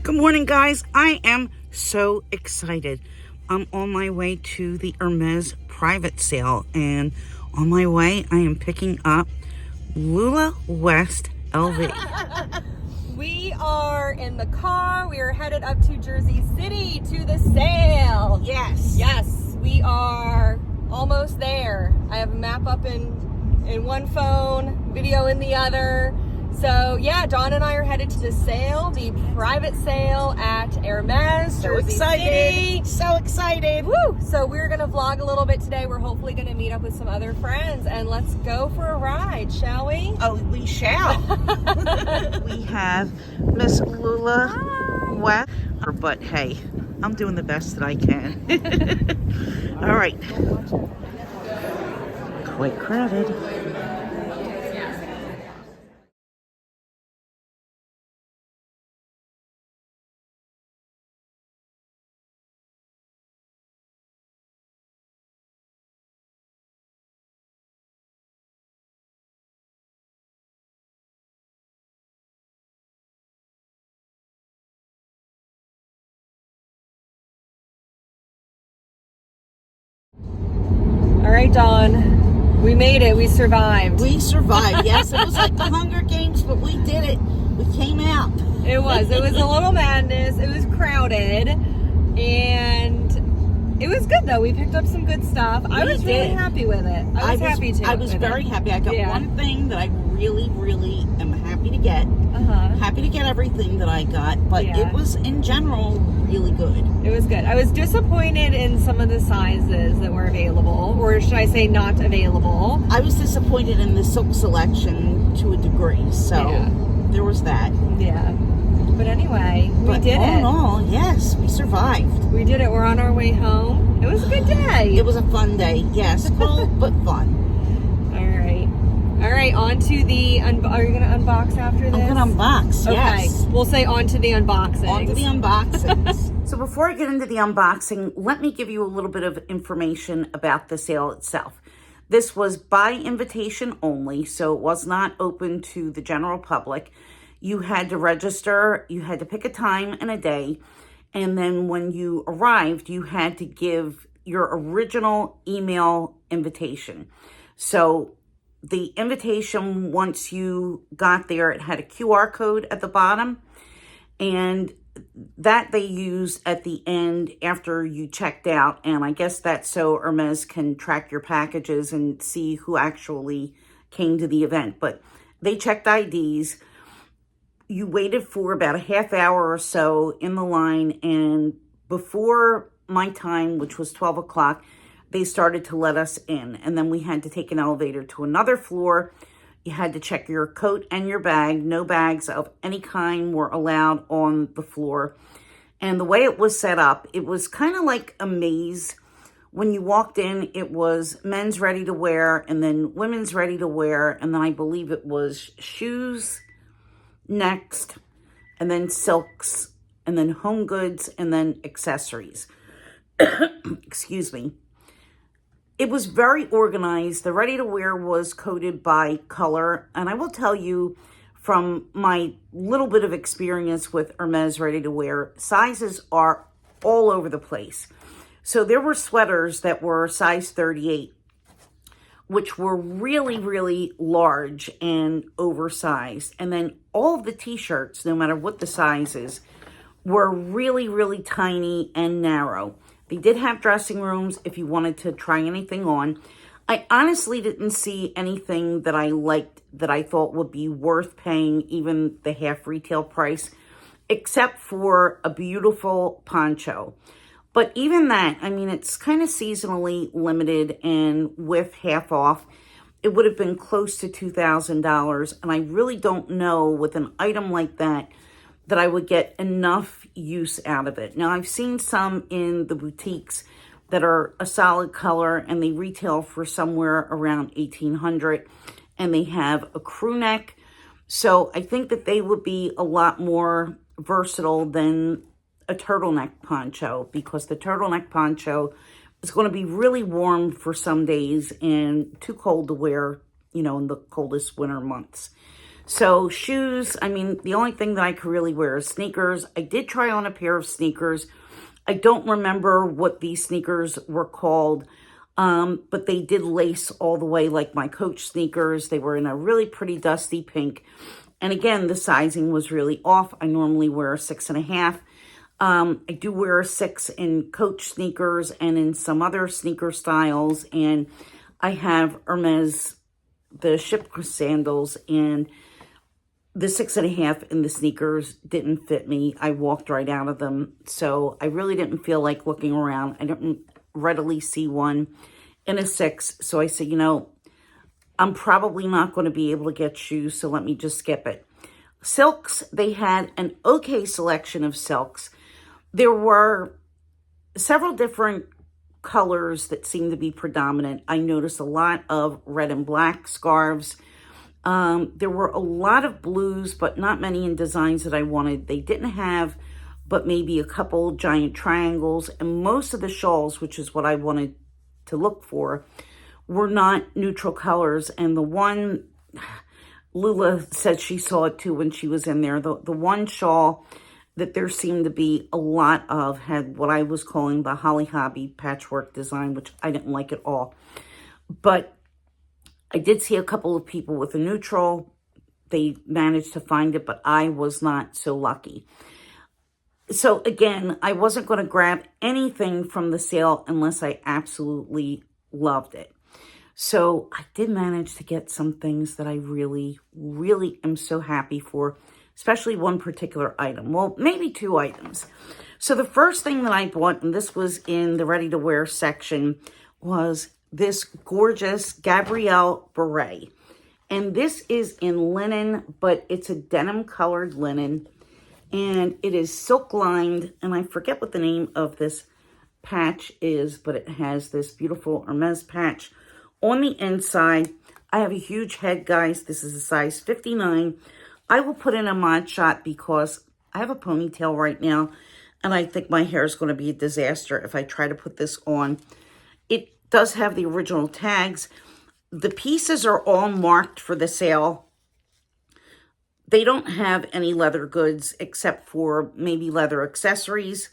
Good morning, guys. I am so excited. I'm on my way to the Hermes private sale, and on my way, I am picking up Lula West LV. We are in the car. We are headed up to Jersey City to the sale. Yes. Yes, we are almost there. I have a map up in one phone, video in the other. So yeah, Dawn and I are headed to the sale, the private sale at Hermès, Jersey City. So excited. Woo! So we're gonna vlog a little bit today. We're hopefully gonna meet up with some other friends and let's go for a ride, shall we? Oh, we shall. We have Miss Lula West, but hey, I'm doing the best that I can. All right. Quite crowded. All right, Dawn, we made it. We survived. We survived. Yes, it was like the Hunger Games, but we did it. We came out. It was a little madness. It was crowded, and it was good though. We picked up some good stuff. I was really happy with it. I was happy too. I was very happy. I got one thing that I really am happy to get. Happy to get everything that I got, but it was in general really good. It was good. I was disappointed in some of the sizes that were available, or should I say not available. I was disappointed in the silk selection to a degree, so there was that. Yeah. But anyway, we did it. All in all, yes, we survived. We did it. We're on our way home. It was a good day. It was a fun day. Yes, cold but fun. All right, on to the, are you going to unbox after this? I'm going to unbox, yes. Okay, we'll say on to the unboxing. On to the unboxings. So before I get into the unboxing, let me give you a little bit of information about the sale itself. This was by invitation only, so it was not open to the general public. You had to register, you had to pick a time and a day, and then when you arrived, you had to give your original email invitation. So the invitation, once you got there, it had a QR code at the bottom, and that they use at the end after you checked out. And I guess that's so Hermes can track your packages and see who actually came to the event. But they checked IDs. You waited for about a half hour or so in the line, and before my time, which was 12 o'clock, they started to let us in, and then we had to take an elevator to another floor. You had to check your coat and your bag. No bags of any kind were allowed on the floor. And the way it was set up, it was kind of like a maze. When you walked in, it was men's ready to wear, and then women's ready to wear, and then I believe it was shoes next, and then silks, and then home goods, and then accessories. Excuse me. It was very organized. The ready-to-wear was coded by color. And I will tell you, from my little bit of experience with Hermes ready-to-wear, sizes are all over the place. So there were sweaters that were size 38, which were really large and oversized. And then all of the t-shirts, no matter what the size is, were really tiny and narrow. They did have dressing rooms if you wanted to try anything on. I honestly didn't see anything that I liked that I thought would be worth paying even the half retail price, except for a beautiful poncho. But even that, I mean, it's kind of seasonally limited, and with half off, it would have been close to $2,000. And I really don't know with an item like that I would get enough use out of it. Now, I've seen some in the boutiques that are a solid color, and they retail for somewhere around $1,800, and they have a crew neck. So I think that they would be a lot more versatile than a turtleneck poncho, because the turtleneck poncho is going to be really warm for some days and too cold to wear, you know, in the coldest winter months. So shoes, I mean, the only thing that I could really wear is sneakers. I did try on a pair of sneakers. I don't remember what these sneakers were called, but they did lace all the way like my Coach sneakers. They were in a really pretty dusty pink. And again, the sizing was really off. I normally wear a 6.5. I do wear a 6 in Coach sneakers and in some other sneaker styles. And I have Hermes, the ship sandals, and the 6.5 in the sneakers didn't fit me. I walked right out of them. So I really didn't feel like looking around. I didn't readily see one in a 6. So I said, you know, I'm probably not going to be able to get shoes, so let me just skip it. Silks, they had an okay selection of silks. There were several different colors that seemed to be predominant. I noticed a lot of red and black scarves. There were a lot of blues, but not many in designs that I wanted. They didn't have but maybe a couple giant triangles, and most of the shawls, which is what I wanted to look for, were not neutral colors. And the one, Lula said she saw it too when she was in there, the one shawl that there seemed to be a lot of had what I was calling the Holly Hobby patchwork design, which I didn't like at all. But I did see a couple of people with a neutral. They managed to find it, but I was not so lucky. So again, I wasn't going to grab anything from the sale unless I absolutely loved it. So I did manage to get some things that I really, really am so happy for, especially one particular item. Well, maybe 2 items. So the first thing that I bought, and this was in the ready-to-wear section, was this gorgeous Gabrielle beret. And this is in linen, but it's a denim-colored linen. And it is silk-lined, and I forget what the name of this patch is, but it has this beautiful Hermes patch on the inside. I have a huge head, guys. This is a size 59. I will put in a mod shot because I have a ponytail right now, and I think my hair is going to be a disaster if I try to put this on. It does have the original tags. The pieces are all marked for the sale. They don't have any leather goods except for maybe leather accessories,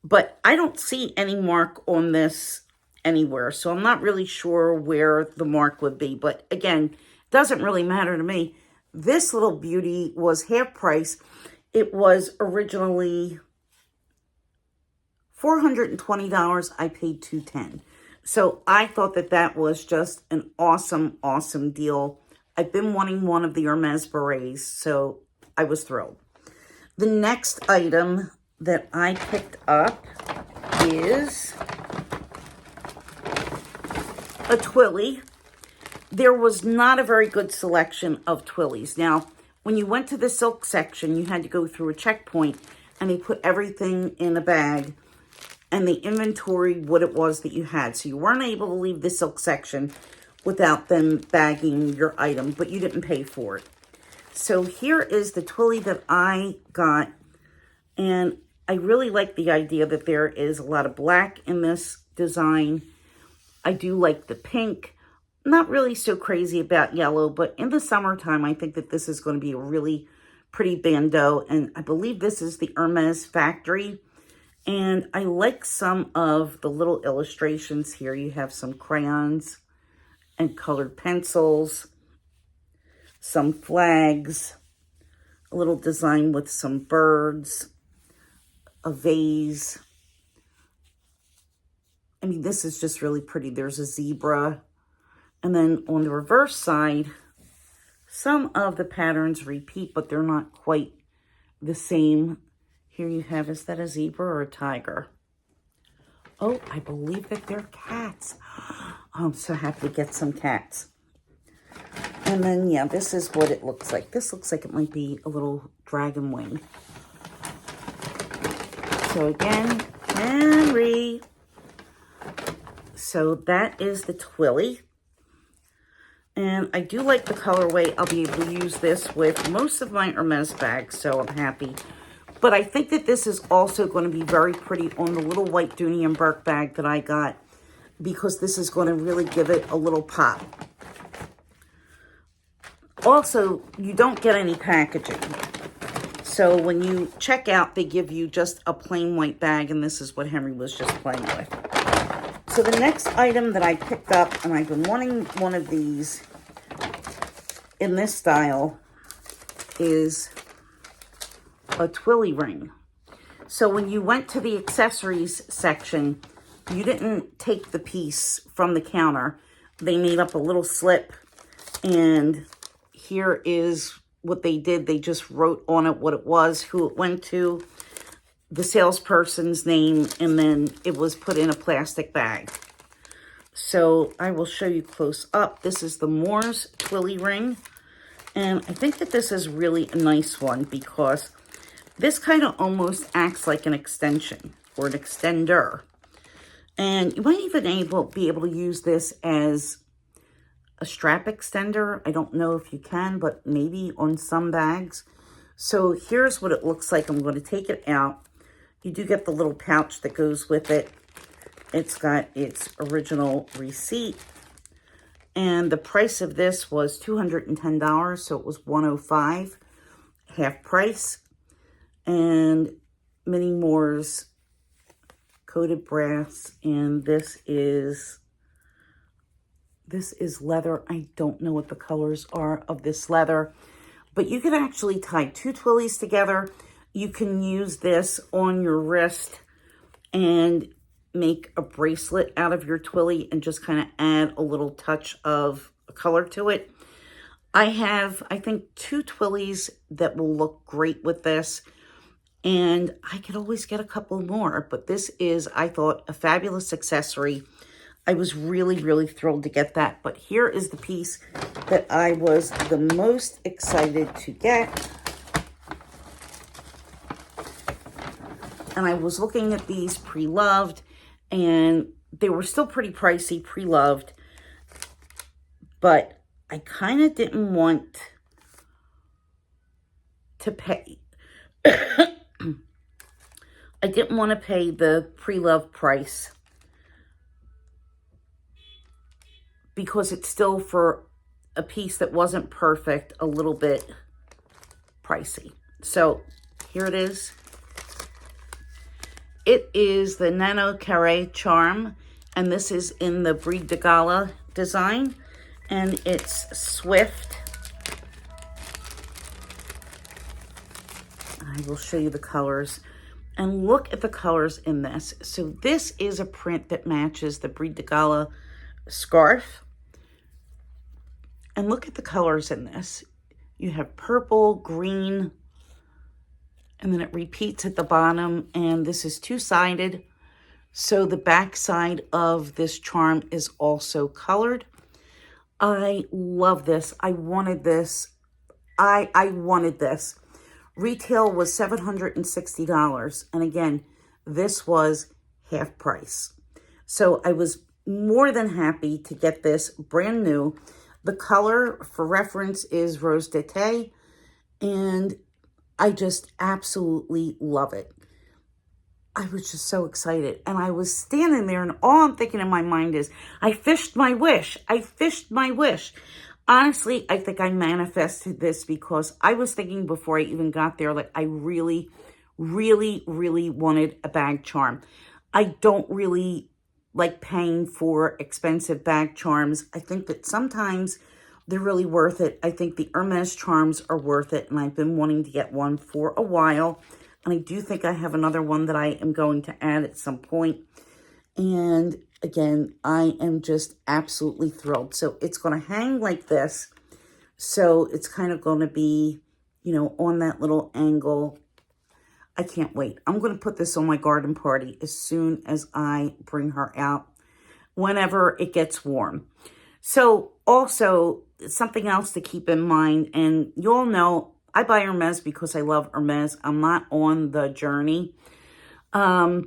but I don't see any mark on this anywhere, so I'm not really sure where the mark would be. But again, doesn't really matter to me. This little beauty was half price. It was originally $420. I paid $210. So I thought that that was just an awesome, awesome deal. I've been wanting one of the Hermes berets, so I was thrilled. The next item that I picked up is a Twilly. There was not a very good selection of Twillies. Now, when you went to the silk section, you had to go through a checkpoint, and they put everything in a bag, and they inventoried what it was that you had. So you weren't able to leave the silk section without them bagging your item, but you didn't pay for it. So here is the Twilly that I got, and I really like the idea that there is a lot of black in this design. I do like the pink. Not really so crazy about yellow, but in the summertime, I think that this is going to be a really pretty bandeau, and I believe this is the Hermes factory. And I like some of the little illustrations here. You have some crayons and colored pencils, some flags, a little design with some birds, a vase. I mean, this is just really pretty. There's a zebra. And then on the reverse side, some of the patterns repeat, but they're not quite the same. Here you have, is that a zebra or a tiger? Oh, I believe that they're cats. Oh, I'm so happy to get some cats. And then, yeah, this is what it looks like. This looks like it might be a little dragon wing. So again, Henry. So that is the Twilly. And I do like the colorway. I'll be able to use this with most of my Hermes bags, so I'm happy. But I think that this is also going to be very pretty on the little white Dooney and Burke bag that I got, because this is going to really give it a little pop. Also, you don't get any packaging. So when you check out, they give you just a plain white bag, and this is what Henry was just playing with. So the next item that I picked up, and I've been wanting one of these in this style, is a twilly ring. So when you went to the accessories section, you didn't take the piece from the counter. They made up a little slip, and here is what they did. They just wrote on it what it was, who it went to, the salesperson's name, and then it was put in a plastic bag. So I will show you close up. This is the Moore's Twilly ring. And I think that this is really a nice one because this kind of almost acts like an extension or an extender. And you might even be able to use this as a strap extender. I don't know if you can, but maybe on some bags. So here's what it looks like. I'm going to take it out. You do get the little pouch that goes with it. It's got its original receipt. And the price of this was $210, so it was $105, half price. And Mini Moore's coated brass, and this is leather. I don't know what the colors are of this leather, but you can actually tie two twillies together. You can use this on your wrist and make a bracelet out of your twilly and just kind of add a little touch of color to it. I have, I think, two twillies that will look great with this, and I could always get a couple more, but this is, I thought, a fabulous accessory. I was really, really thrilled to get that, but here is the piece that I was the most excited to get. And I was looking at these pre-loved, and they were still pretty pricey, pre-loved, but I kind of didn't want to pay. I didn't want to pay the pre-loved price because it's still, for a piece that wasn't perfect, a little bit pricey. So here it is. It is the Nano Carré charm, and this is in the Brie de Gala design, and it's Swift. I will show you the colors, and look at the colors in this. So this is a print that matches the Brie de Gala scarf, and look at the colors in this. You have purple, green, and then it repeats at the bottom, and this is two-sided. So the back side of this charm is also colored. I love this. I wanted this. I wanted this. Retail was $760. And again, this was half price. So I was more than happy to get this brand new. The color, for reference, is Rose d'Ete, and I just absolutely love it. I was just so excited. And I was standing there, and all I'm thinking in my mind is, I fished my wish. I fished my wish. Honestly, I think I manifested this because I was thinking before I even got there, like, I really, really, really wanted a bag charm. I don't really like paying for expensive bag charms. I think that sometimes they're really worth it. I think the Hermes charms are worth it, and I've been wanting to get one for a while. And I do think I have another one that I am going to add at some point. And again, I am just absolutely thrilled. So it's going to hang like this. So it's kind of going to be, you know, on that little angle. I can't wait. I'm going to put this on my garden party as soon as I bring her out, whenever it gets warm. So also, something else to keep in mind, and you all know, I buy Hermes because I love Hermes. I'm not on the journey. None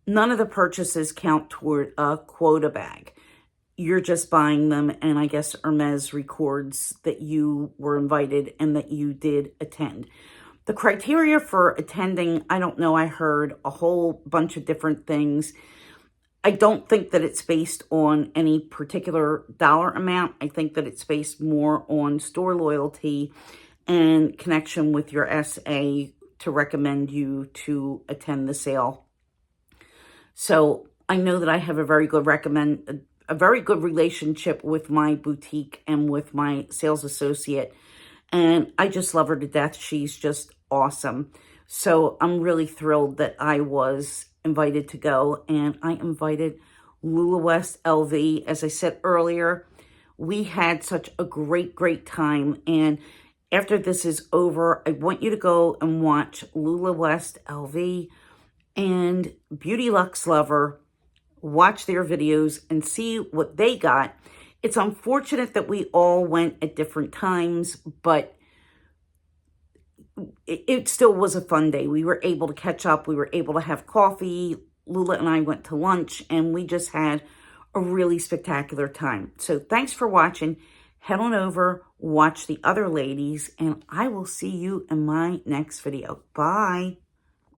of the purchases count toward a quota bag. You're just buying them, and I guess Hermes records that you were invited and that you did attend. The criteria for attending, I don't know, I heard a whole bunch of different things. I don't think that it's based on any particular dollar amount. I think that it's based more on store loyalty and connection with your SA to recommend you to attend the sale. So I know that I have a very good relationship with my boutique and with my sales associate, and I just love her to death. She's just awesome. So I'm really thrilled that I was invited to go, and I invited Lula West LV. As I said earlier, we had such a great time, and after this is over, I want you to go and watch Lula West LV and Beauty Luxe Lover. Watch their videos and see what they got. It's unfortunate that we all went at different times, but it still was a fun day. We were able to catch up. We were able to have coffee. Lula and I went to lunch, and we just had a really spectacular time. So thanks for watching. Head on over, watch the other ladies, and I will see you in my next video. Bye.